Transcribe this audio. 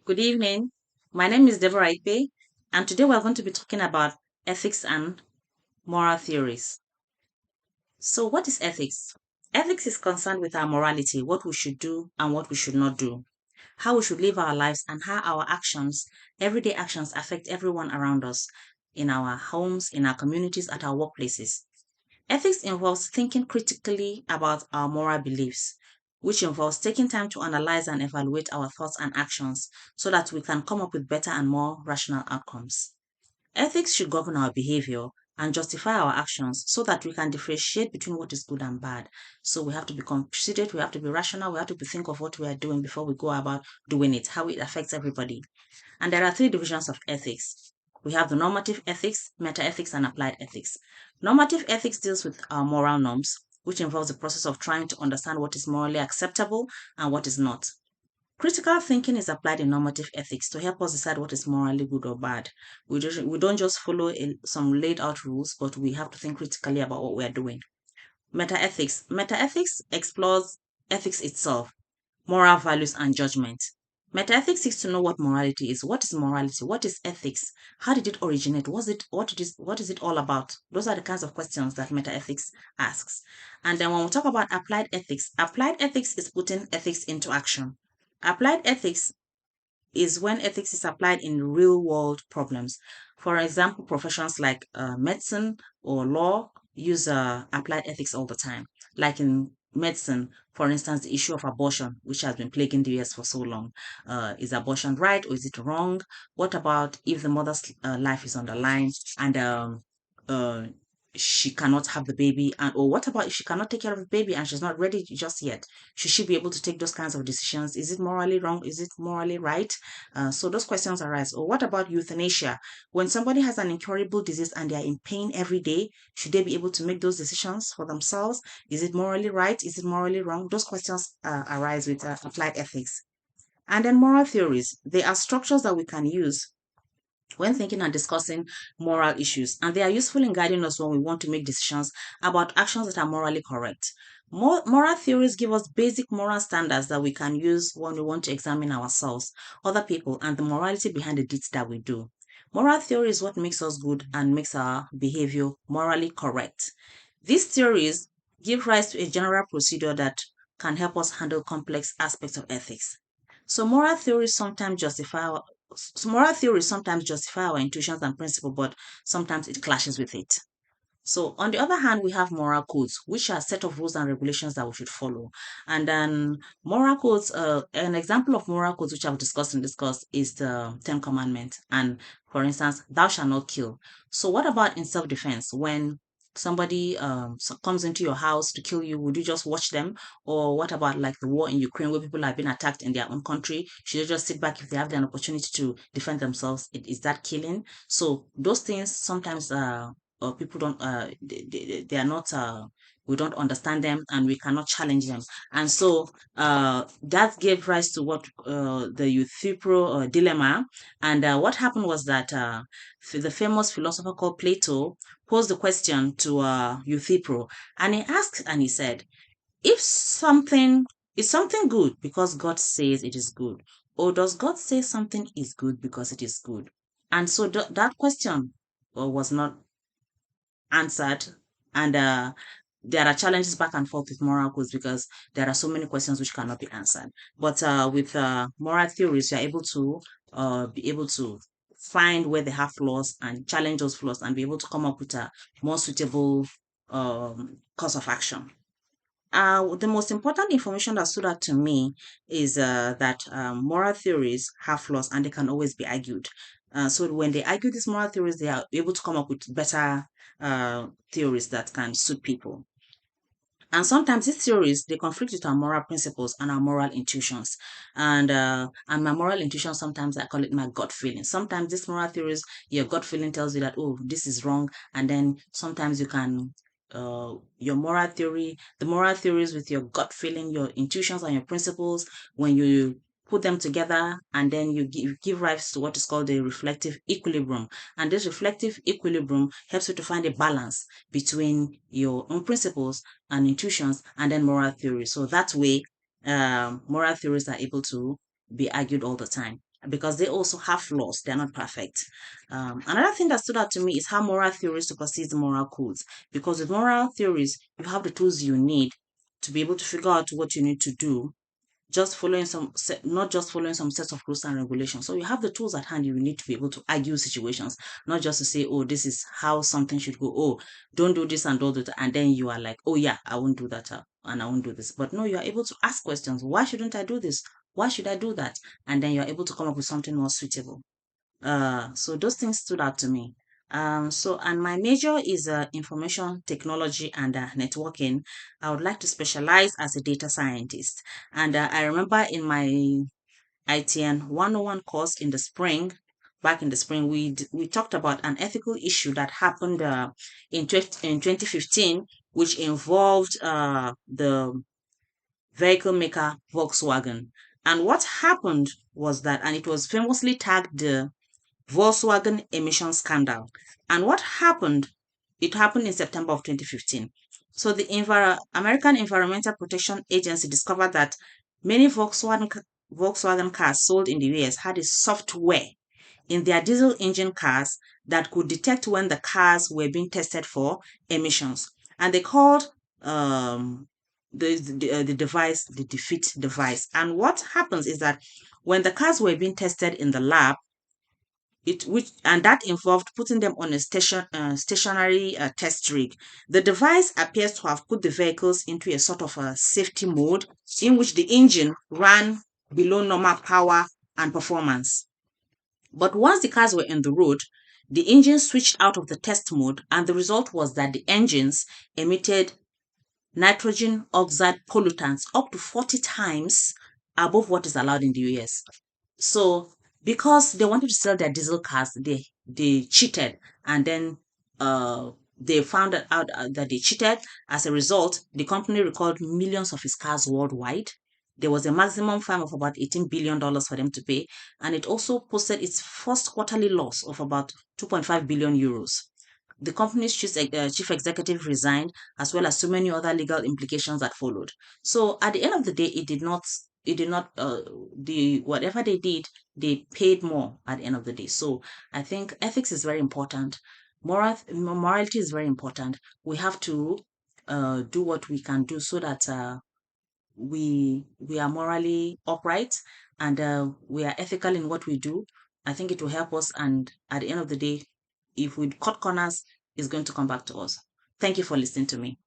Good evening. My name is Deborah Ipe, and today we're going to be talking about ethics and moral theories. So, what is ethics? Ethics is concerned with our morality, what we should do and what we should not do, how we should live our lives, and how our actions, everyday actions, affect everyone around us in our homes, in our communities, at our workplaces. Ethics involves thinking critically about our moral beliefs, which involves taking time to analyze and evaluate our thoughts and actions so that we can come up with better and more rational outcomes. Ethics should govern our behavior and justify our actions so that we can differentiate between what is good and bad. So we have to be considerate, we have to be rational, we have to think of what we are doing before we go about doing it, how it affects everybody. And there are three divisions of ethics. We have the normative ethics, meta-ethics, and applied ethics. Normative ethics deals with our moral norms, which involves the process of trying to understand what is morally acceptable and what is not. Critical thinking is applied in normative ethics to help us decide what is morally good or bad. We don't just follow some laid out rules, but we have to think critically about what we are doing. Meta-ethics. Meta-ethics explores ethics itself, moral values and judgment. Metaethics seeks to know what morality is. What is morality? What is ethics? How did it originate? What is it all about? Those are the kinds of questions that metaethics asks. And then when we talk about applied ethics is putting ethics into action. Applied ethics is when ethics is applied in real world problems. For example, professions like medicine or law use applied ethics all the time. Like in medicine, for instance, the issue of abortion, which has been plaguing the US for so long. Is abortion right or is it wrong? What about if the mother's life is on the line and uh, she cannot have the baby? And or what about if she cannot take care of the baby and she's not ready just yet? Should she be able to take those kinds of decisions? Is it morally wrong? Is it morally right? So those questions arise. Or what about euthanasia? When somebody has an incurable disease and they are in pain every day, should they be able to make those decisions for themselves? Is it morally right? Is it morally wrong? Those questions arise with applied ethics. And then moral theories. They are structures that we can use when thinking and discussing moral issues, and they are useful in guiding us when we want to make decisions about actions that are morally correct. Moral theories give us basic moral standards that we can use when we want to examine ourselves, other people, and the morality behind the deeds that we do. Moral theory is what makes us good and makes our behavior morally correct. These theories give rise to a general procedure that can help us handle complex aspects of ethics. So moral theories sometimes justify our intuitions and principles, but sometimes it clashes with it. So, on the other hand, we have moral codes, which are a set of rules and regulations that we should follow. And then moral codes, an example of moral codes which I've discussed in this course is the Ten Commandments. And for instance, thou shalt not kill. So, what about in self-defense? When somebody comes into your house to kill you, would you just watch them? Or what about like the war in Ukraine where people have been attacked in their own country? Should they just sit back if they have the opportunity to defend themselves? Is that killing? So those things sometimes or people don't they are not we don't understand them and we cannot challenge them, and so that gave rise to what the Euthyphro dilemma. And what happened was that the famous philosopher called Plato posed the question to Euthyphro, and he asked and he said, if something is something good because God says it is good, or does God say something is good because it is good? And so that question was not answered, and there are challenges back and forth with moral codes because there are so many questions which cannot be answered. But with moral theories, you're able to be able to find where they have flaws and challenge those flaws and be able to come up with a more suitable course of action. The most important information that stood out to me is that moral theories have flaws and they can always be argued. So when they argue these moral theories, they are able to come up with better theories that can suit people. And sometimes these theories they conflict with our moral principles and our moral intuitions. And my moral intuition, sometimes I call it my gut feeling. Sometimes these moral theories, your gut feeling tells you that, oh, this is wrong, and then sometimes you can your moral theory, the moral theories with your gut feeling, your intuitions and your principles, when you put them together and then you give rise to what is called a reflective equilibrium. And this reflective equilibrium helps you to find a balance between your own principles and intuitions and then moral theory. So that way, moral theories are able to be argued all the time. because they also have flaws. They're not perfect. Another thing that stood out to me is how moral theories supersedes moral codes. Because with moral theories, you have the tools you need to be able to figure out what you need to do, not just following some sets of rules and regulations. So you have the tools at hand you need to be able to argue situations, not just to say, oh, this is how something should go. Oh, don't do this and don't do that. And then you are like, oh yeah, I won't do that and I won't do this. But no, you are able to ask questions. Why shouldn't I do this? Why should I do that? And then you're able to come up with something more suitable. So those things stood out to me. And my major is information technology and networking. I would like to specialize as a data scientist. And I remember in my ITN 101 course in the spring, back in the spring, we talked about an ethical issue that happened in 2015, which involved the vehicle maker Volkswagen. And what happened was that, and it was famously tagged the Volkswagen emission scandal. And what happened? It happened in September of 2015. So the American Environmental Protection Agency discovered that many Volkswagen cars sold in the US had a software in their diesel engine cars that could detect when the cars were being tested for emissions. And they called the device the defeat device. And what happens is that when the cars were being tested in the lab, that involved putting them on a stationary test rig. The device appears to have put the vehicles into a sort of a safety mode in which the engine ran below normal power and performance. But once the cars were in the road, the engine switched out of the test mode, and the result was that the engines emitted nitrogen oxide pollutants up to 40 times above what is allowed in the US. So because they wanted to sell their diesel cars, they cheated, and then they found out that they cheated. As a result, the company recalled millions of its cars worldwide. There was a maximum fine of about $18 billion for them to pay, and it also posted its first quarterly loss of about 2.5 billion euros. The company's chief executive resigned, as well as so many other legal implications that followed. So at the end of the day, the whatever they did, they paid more at the end of the day. So I think ethics is very important. Morality is very important. We have to do what we can do so that we are morally upright, and we are ethical in what we do. I think it will help us, and at the end of the day, if we cut corners, it's going to come back to us. Thank you for listening to me.